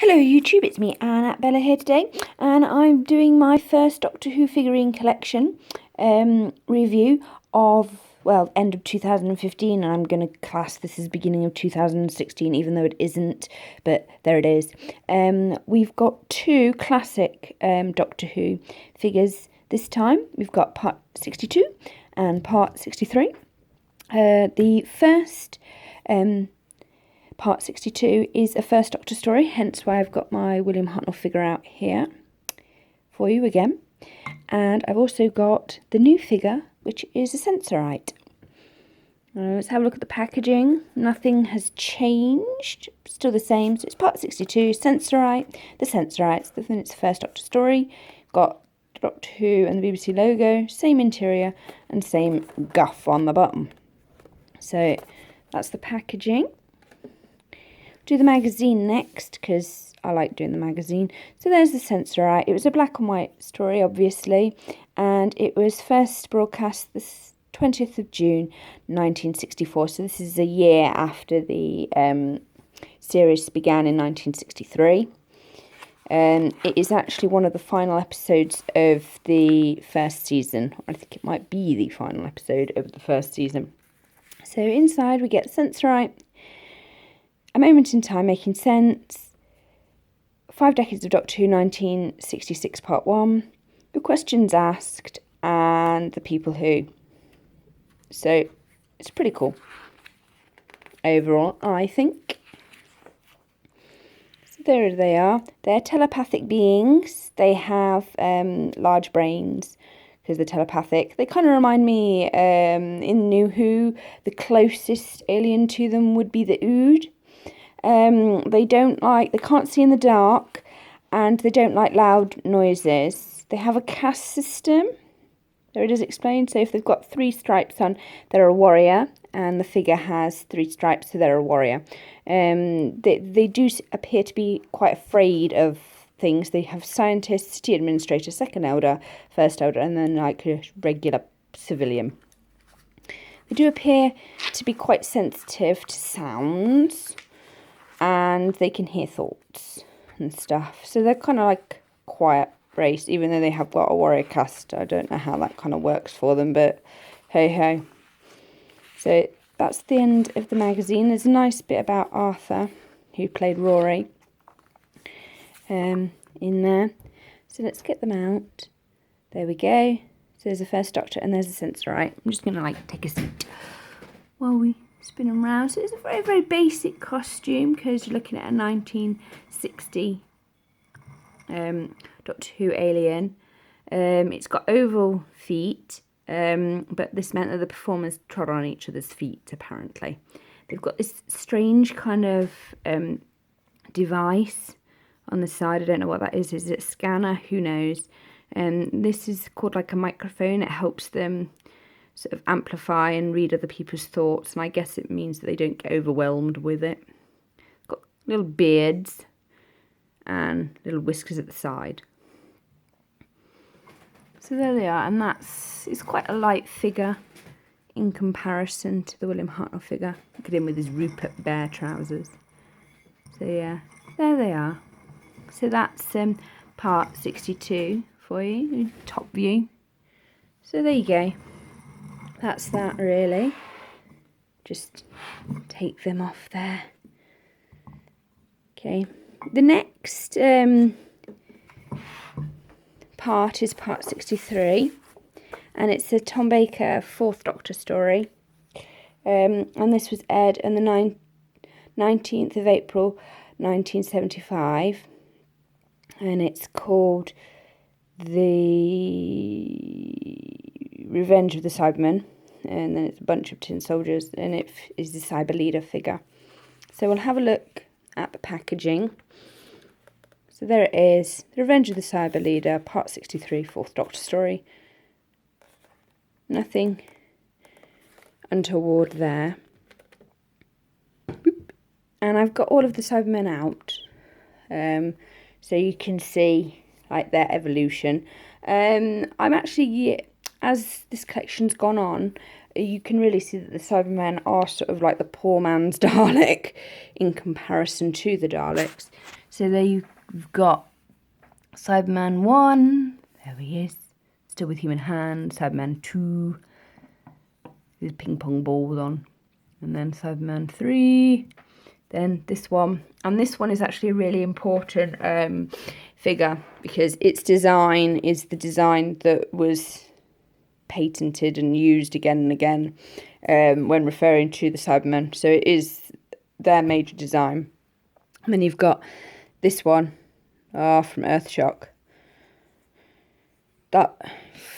Hello YouTube, it's me Anna Bella here today, and I'm doing my first Doctor Who figurine collection review of, well, end of 2015, and I'm going to class this as beginning of 2016, even though it isn't, but there it is. We've got two classic Doctor Who figures this time. We've got part 62 and part 63. The first part 62 is a First Doctor story, hence why I've got my William Hartnell figure out here for you again. And I've also got the new figure, which is a Sensorite. Let's have a look at the packaging. Nothing has changed, still the same. So it's part 62, Sensorite. The Sensorites, it's the First Doctor story. Got Doctor Who and the BBC logo, same interior and same guff on the bottom. So that's the packaging. Do the magazine next, because I like doing the magazine. So there's the Sensorite. It was a black and white story, obviously, and it was first broadcast the 20th of June 1964. So this is a year after the series began in 1963. It is actually one of the final episodes of the first season. I think it might be the final episode of the first season. So inside we get Sensorite. A Moment in Time Making Sense, 5 Decades of Doctor Who 1966 Part 1, The Questions Asked, and The People Who. So it's pretty cool overall, I think. So there they are. They're telepathic beings. They have large brains because they're telepathic. They kind of remind me, in New Who, the closest alien to them would be the Ood. They can't see in the dark, and they don't like loud noises. They have a caste system. There it is explained. So if they've got 3 stripes on, they're a warrior, and the figure has 3 stripes, so they're a warrior. They do appear to be quite afraid of things. They have scientist, city administrator, second elder, first elder, and then like a regular civilian. They do appear to be quite sensitive to sounds, and they can hear thoughts and stuff. So they're kind of like quiet race, even though they have got a warrior caste. I don't know how that kind of works for them, but hey ho. So that's the end of the magazine. There's a nice bit about Arthur, who played Rory, in there. So let's get them out. There we go. So there's the First Doctor and there's the Sensorite. I'm just going to take a seat while we spin them around. So it's a very, very basic costume because you're looking at a 1960 Doctor Who alien. It's got oval feet, but this meant that the performers trod on each other's feet, apparently. They've got this strange kind of device on the side. I don't know what that is. Is it a scanner? Who knows? This is called like a microphone. It helps them sort of amplify and read other people's thoughts, and I guess it means that they don't get overwhelmed with it. Got little beards and little whiskers at the side. So there they are, and it's quite a light figure in comparison to the William Hartnell figure. Look at him with his Rupert Bear trousers. So yeah, there they are. So that's part 62 for you, top view. So there you go. That's that, really. Just take them off there. Okay. The next part is part 63. And it's a Tom Baker 4th Doctor story. And this was aired on the 19th of April 1975. And it's called The Revenge of the Cybermen, and then it's a bunch of tin soldiers, and it is the cyber leader figure. So we'll have a look at the packaging. So there it is, The Revenge of the Cyber Leader, part 63, 4th Doctor story. Nothing untoward there. Boop. And I've got all of the Cybermen out, so you can see like their evolution. I'm actually, as this collection's gone on, you can really see that the Cybermen are sort of like the poor man's Dalek in comparison to the Daleks. So there you've got Cyberman 1, there he is, still with human hands. Cyberman 2, his ping pong balls on. And then Cyberman 3, then this one. And this one is actually a really important figure, because its design is the design that was patented and used again and again when referring to the Cybermen. So it is their major design. And then you've got this one from Earthshock, that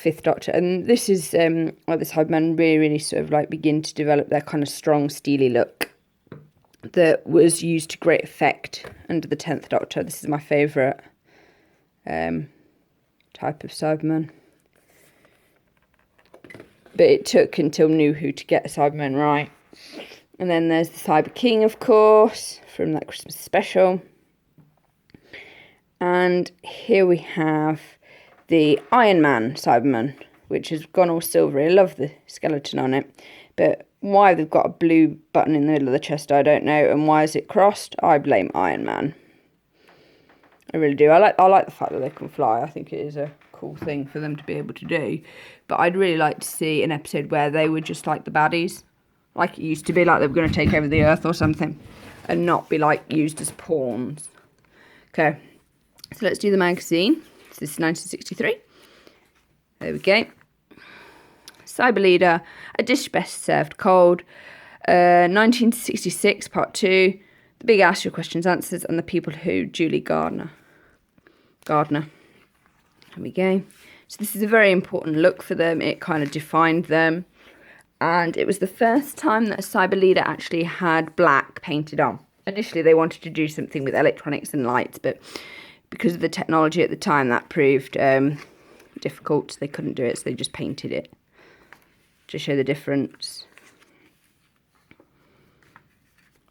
5th Doctor. And this is where the Cybermen really sort of like begin to develop their kind of strong, steely look that was used to great effect under the 10th Doctor. This is my favourite type of Cyberman. But it took until New Who to get the Cybermen right. And then there's the Cyber King, of course, from that Christmas special. And here we have the Iron Man Cyberman, which has gone all silvery. I love the skeleton on it. But why they've got a blue button in the middle of the chest, I don't know. And why is it crossed? I blame Iron Man. I really do. I like the fact that they can fly. I think it is a cool thing for them to be able to do. But I'd really like to see an episode where they were just like the baddies, like it used to be, like they were going to take over the Earth or something, and not be like used as pawns. Okay, so let's do the magazine. So this is 1963. There we go. Cyber Leader, A Dish Best Served Cold. 1966, Part 2. The Big Ask Your Questions, Answers, and the People Who. Julie Gardner. There we go. So this is a very important look for them. It kind of defined them. And it was the first time that a Cyber Leader actually had black painted on. Initially, they wanted to do something with electronics and lights, but because of the technology at the time, that proved difficult. They couldn't do it, so they just painted it to show the difference.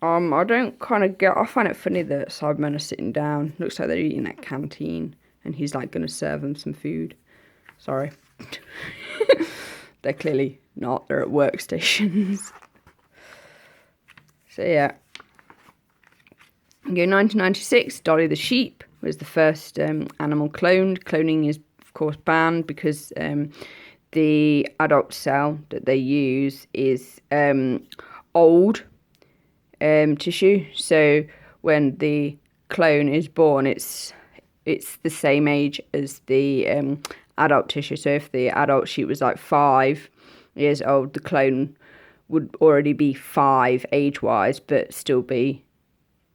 I don't kind of get... I find it funny that Cybermen are sitting down. Looks like they're eating at canteen, and he's like going to serve them some food. Sorry. They're clearly not. They're at workstations. So yeah. Okay, 1996, Dolly the Sheep was the first animal cloned. Cloning is, of course, banned because the adult cell that they use is old tissue. So when the clone is born, it's the same age as the adult tissue. So if the adult sheep was like 5 years old, the clone would already be 5 age-wise, but still be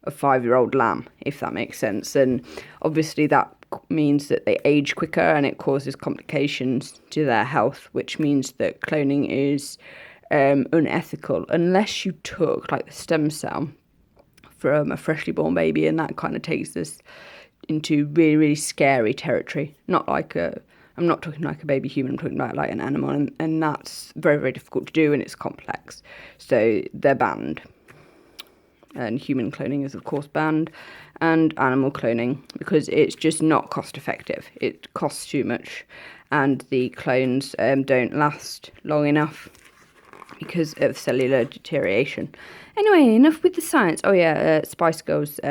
a 5-year-old lamb, if that makes sense. And obviously that means that they age quicker and it causes complications to their health, which means that cloning is unethical unless you took like the stem cell from a freshly born baby, and that kind of takes us into really, really scary territory. I'm not talking like a baby human, I'm talking about like an animal, and that's very, very difficult to do, and it's complex. So they're banned. And human cloning is, of course, banned, and animal cloning, because it's just not cost effective. It costs too much, and the clones don't last long enough because of cellular deterioration. Anyway, enough with the science. Oh yeah, Spice Girls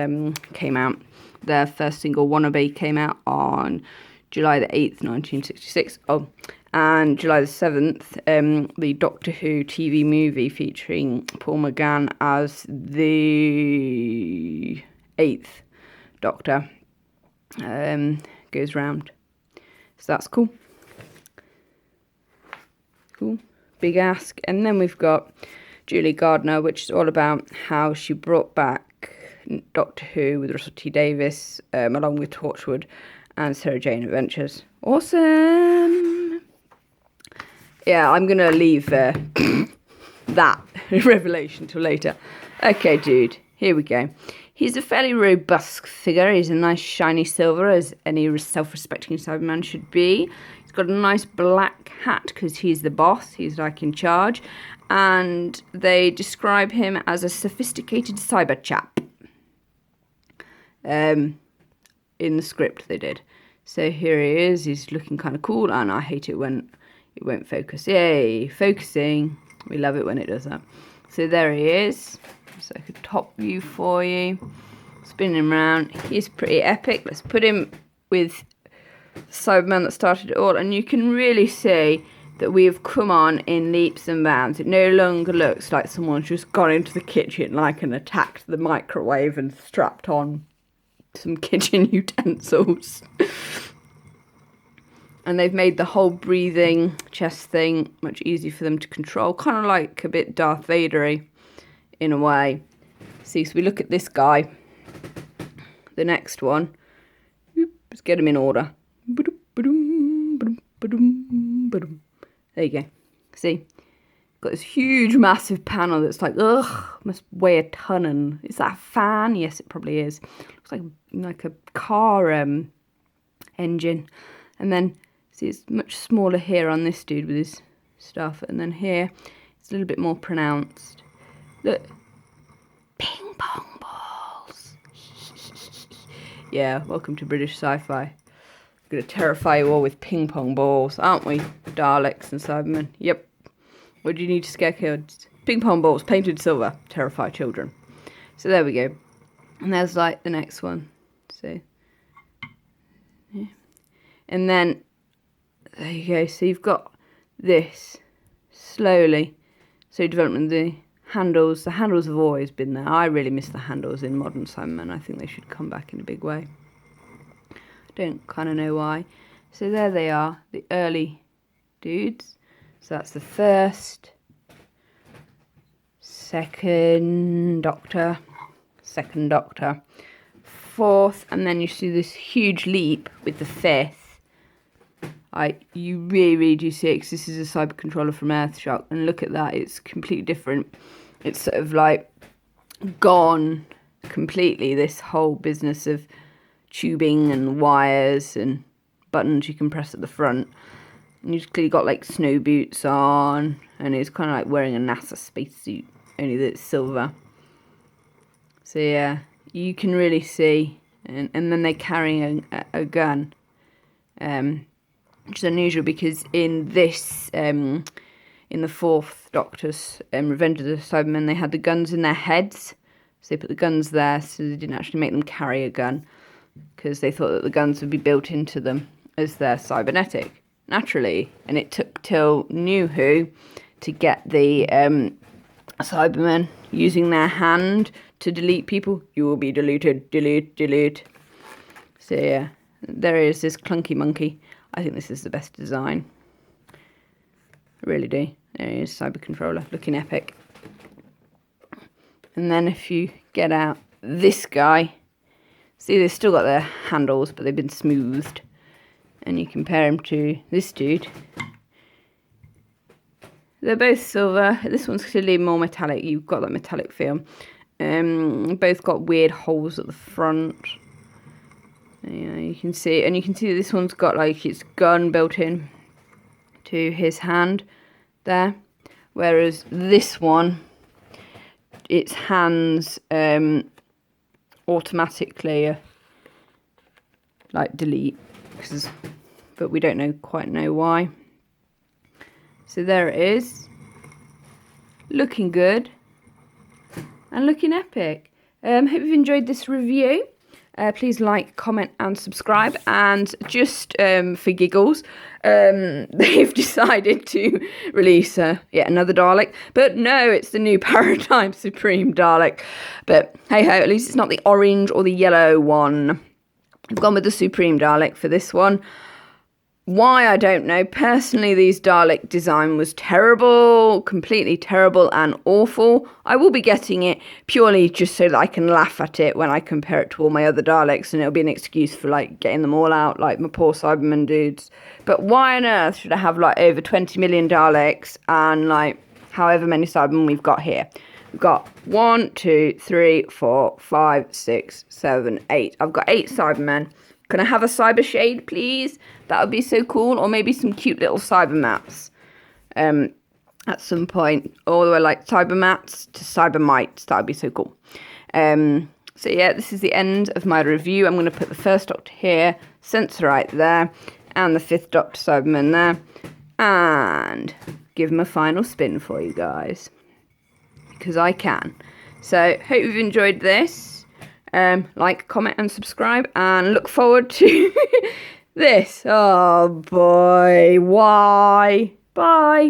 came out. Their first single, Wannabe, came out on July the 8th, 1966. Oh, and July the 7th, the Doctor Who TV movie featuring Paul McGann as the 8th Doctor goes round. So that's cool. Cool. Big ask. And then we've got Julie Gardner, which is all about how she brought back Doctor Who with Russell T Davies, along with Torchwood and Sarah Jane Adventures. Awesome! Yeah, I'm going to leave that revelation till later. Okay, dude, here we go. He's a fairly robust figure. He's a nice shiny silver, as any self-respecting Cyberman should be. He's got a nice black hat because he's the boss. He's like in charge. And they describe him as a sophisticated cyber chap. In the script they did. So here he is. He's looking kind of cool, and I hate it when it won't focus. Yay, focusing. We love it when it does that. So there he is. So like a top view for you. Spinning him around. He's pretty epic. Let's put him with the Cyberman that started it all. And you can really see that we have come on in leaps and bounds. It no longer looks like someone's just gone into the kitchen like and attacked the microwave and strapped on some kitchen utensils. And they've made the whole breathing chest thing much easier for them to control. Kind of like a bit Darth Vader-y in a way. See, so we look at this guy. The next one. Let's get him in order. There you go. See? Got this huge, massive panel that's like, ugh, must weigh a ton. And is that a fan? Yes, it probably is. Looks like a car engine. And then, see, it's much smaller here on this dude with his stuff. And then here, it's a little bit more pronounced. Look. Ping pong balls. Yeah, welcome to British sci-fi. I'm going to terrify you all with ping pong balls, aren't we? Daleks and Cybermen. Yep. What do you need to scare kids? Ping pong balls, painted silver. Terrify children. So there we go. And there's like the next one. So, yeah. And then, there you go. So you've got this slowly. So development of the handles. The handles have always been there. I really miss the handles in modern Cybermen. I think they should come back in a big way. Don't kind of know why. So there they are, the early dudes. So that's the first, second Doctor, fourth, and then you see this huge leap with the fifth. You really do see it, because this is a cyber controller from Earthshock, and look at that, it's completely different. It's sort of like gone completely, this whole business of tubing and wires and buttons you can press at the front. And you've clearly got like snow boots on, and it's kind of like wearing a NASA spacesuit, only that it's silver. So yeah, you can really see, and then they're carrying a gun, which is unusual because in this, in the fourth Doctor's Revenge of the Cybermen, they had the guns in their heads, so they put the guns there, so they didn't actually make them carry a gun, because they thought that the guns would be built into them as they're cybernetic, naturally. And it took till New Who to get the Cybermen using their hand to delete people. You will be deleted, delete. So yeah, there is this clunky monkey. I think this is the best design. I really do. There he is, cyber controller, looking epic. And then if you get out this guy, see, they've still got their handles, but they've been smoothed. And you compare him to this dude. They're both silver. This one's clearly more metallic. You've got that metallic feel. Both got weird holes at the front. Yeah, you can see, and you can see that this one's got like its gun built in to his hand there, whereas this one, its hands automatically like delete, but we don't quite know why. So there it is, looking good and looking epic. Hope you've enjoyed this review. Please like, comment and subscribe. And just for giggles, they've decided to release yet another Dalek. But no, it's the new Paradigm Supreme Dalek. But hey ho, at least it's not the orange or the yellow one. I've gone with the Supreme Dalek for this one. Why, I don't know. Personally, these Dalek design was terrible, completely terrible and awful. I will be getting it purely just so that I can laugh at it when I compare it to all my other Daleks, and it'll be an excuse for like getting them all out, like my poor Cyberman dudes. But why on earth should I have like over 20 million Daleks and like however many Cybermen we've got here? We've got 1, 2, 3, 4, 5, 6, 7, 8. I've got 8 Cybermen. Can I have a cyber shade, please? That would be so cool. Or maybe some cute little cyber mats at some point. All the way like cyber mats to cyber mites. That would be so cool. So yeah, this is the end of my review. I'm going to put the first Doctor here, Sensorite there, and the 5th Doctor Cyberman there. and give them a final spin for you guys, because I can. So hope you've enjoyed this. Like, comment and subscribe, and look forward to this. Oh boy, why? Bye.